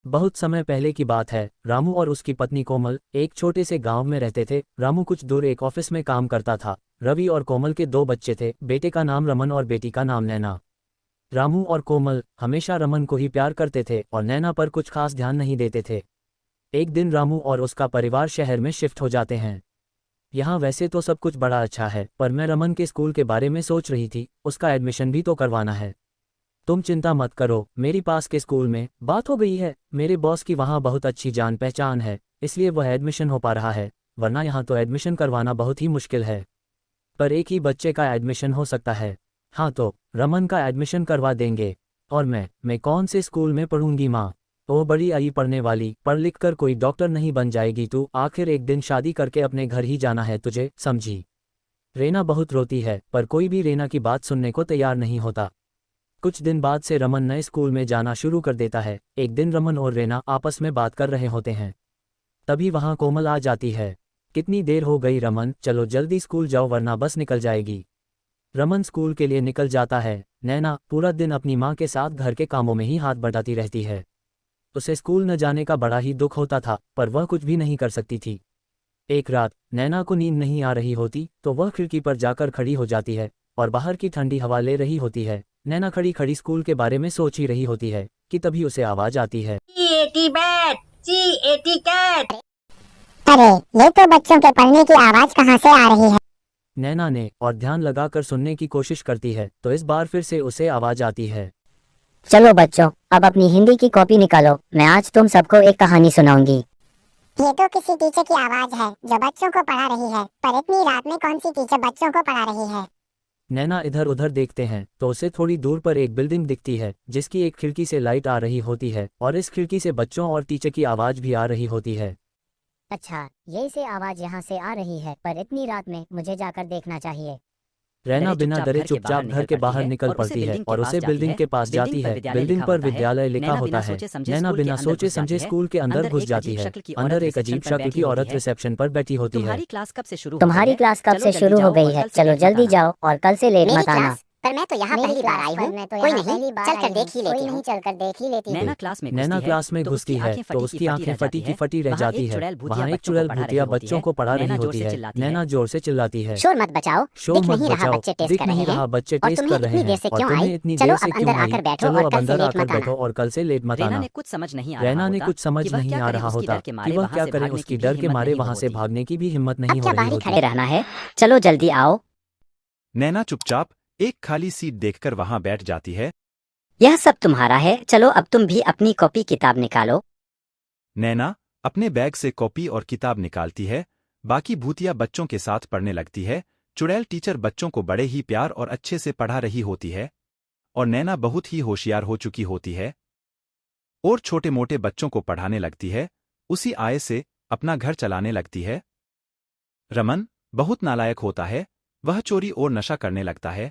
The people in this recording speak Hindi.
बहुत समय पहले की बात है। रामू और उसकी पत्नी कोमल एक छोटे से गांव में रहते थे। रामू कुछ दूर एक ऑफिस में काम करता था। रवि और कोमल के दो बच्चे थे, बेटे का नाम रमन और बेटी का नाम नैना। रामू और कोमल हमेशा रमन को ही प्यार करते थे और नैना पर कुछ खास ध्यान नहीं देते थे। एक दिन रामू और उसका परिवार शहर में शिफ्ट हो जाते हैं। यहाँ वैसे तो सब कुछ बड़ा अच्छा है, पर मैं रमन के स्कूल के बारे में सोच रही थी, उसका एडमिशन भी तो करवाना है। तुम चिंता मत करो, मेरी पास के स्कूल में बात हो गई है। मेरे बॉस की वहाँ बहुत अच्छी जान पहचान है, इसलिए वह एडमिशन हो पा रहा है, वरना यहाँ तो एडमिशन करवाना बहुत ही मुश्किल है। पर एक ही बच्चे का एडमिशन हो सकता है। हाँ तो रमन का एडमिशन करवा देंगे। और मैं कौन से स्कूल में पढ़ूंगी माँ? ओह बड़ी आई पढ़ने वाली, पढ़ लिख कर कोई डॉक्टर नहीं बन जाएगी तू? आखिर एक दिन शादी करके अपने घर ही जाना है तुझे, समझी? रेना बहुत रोती है, पर कोई भी रेना की बात सुनने को तैयार नहीं होता। कुछ दिन बाद से रमन नए स्कूल में जाना शुरू कर देता है। एक दिन रमन और रेना आपस में बात कर रहे होते हैं, तभी वहां कोमल आ जाती है। कितनी देर हो गई रमन, चलो जल्दी स्कूल जाओ वरना बस निकल जाएगी। रमन स्कूल के लिए निकल जाता है। नैना पूरा दिन अपनी माँ के साथ घर के कामों में ही हाथ बटाती रहती है। उसे स्कूल न जाने का बड़ा ही दुख होता था, पर वह कुछ भी नहीं कर सकती थी। एक रात नैना को नींद नहीं आ रही होती, तो वह खिड़की पर जाकर खड़ी हो जाती है और बाहर की ठंडी हवा ले रही होती है। नैना खड़ी खड़ी स्कूल के बारे में सोच ही रही होती है कि तभी उसे आवाज आती है। सी बैट, सी कैट। अरे, ये तो बच्चों के पढ़ने की आवाज कहाँ से आ रही है। नैना ने और ध्यान लगाकर सुनने की कोशिश करती है, तो इस बार फिर से उसे आवाज आती है। चलो बच्चों, अब अपनी हिंदी की कॉपी निकालो, मैं आज तुम सबको एक कहानी सुनाऊंगी। ये तो किसी टीचर की आवाज है जो बच्चों को पढ़ा रही है, पर इतनी रात में कौन सी टीचर बच्चों को पढ़ा रही है। नैना इधर उधर देखते हैं तो उसे थोड़ी दूर पर एक बिल्डिंग दिखती है, जिसकी एक खिड़की से लाइट आ रही होती है और इस खिड़की से बच्चों और टीचर की आवाज भी आ रही होती है। अच्छा, ये से आवाज यहाँ से आ रही है, पर इतनी रात में मुझे जाकर देखना चाहिए। रैना बिना डरे चुपचाप घर के बाहर निकल पड़ती है और उसे बिल्डिंग के पास जाती है। बिल्डिंग पर विद्यालय लिखा होता है। नैना बिना सोचे समझे स्कूल के अंदर घुस जाती है। अंदर एक अजीब शक्ल की औरत रिसेप्शन पर बैठी होती है। तुम्हारी क्लास कब से शुरू हो गई है? चलो जल्दी जाओ और कल से लेट मत आना। पर मैं तो यहाँ पहली बार आई हूँ। कोई नहीं, चलकर देख ही लेती हूँ। चलकर देख ही लेती हूँ। नैना क्लास में घुसती है तो उसकी आंखें फटी की फटी रह जाती है। वहाँ एक चुड़ैल भूतिया बच्चों को पढ़ा रही होती है। नैना जोर से चिल्लाती है, शोर मत बचाओ, शोर दिख मत नहीं रहा बचाओ, बच्चे टेस्ट दिख कर नहीं रहे रहा हैं। बच्चे और टेस्ट तुम्हें कर रहे इतनी देर हैं से और क्यों तुम्हें आई? इतनी चलो देर से अब क्यों अंदर आई? आकर बैठो चलो और अब कल अंदर से लेट आकर मत आना। बैठो और कल से लेट मत आना। रेना ने कुछ समझ नहीं आ रहा होता कि वह क्या करे। उसकी डर के मारे वहाँ से भागने की भी हिम्मत नहीं अब हो क्या रही बाहर ही होती। खड़े रहना है, चलो जल्दी आओ। नैना चुपचाप एक खाली सीट देखकर वहां बैठ जाती है। यह सब तुम्हारा है, चलो अब तुम भी अपनी कॉपी किताब निकालो। नैना अपने बैग से कॉपी और किताब निकालती है। बाकी भूतिया बच्चों के साथ पढ़ने लगती है। चुड़ैल टीचर बच्चों को बड़े ही प्यार और अच्छे से पढ़ा रही होती है और नैना बहुत ही होशियार हो चुकी होती है और छोटे मोटे बच्चों को पढ़ाने लगती है। उसी आय से अपना घर चलाने लगती है। रमन बहुत नालायक होता है, वह चोरी और नशा करने लगता है।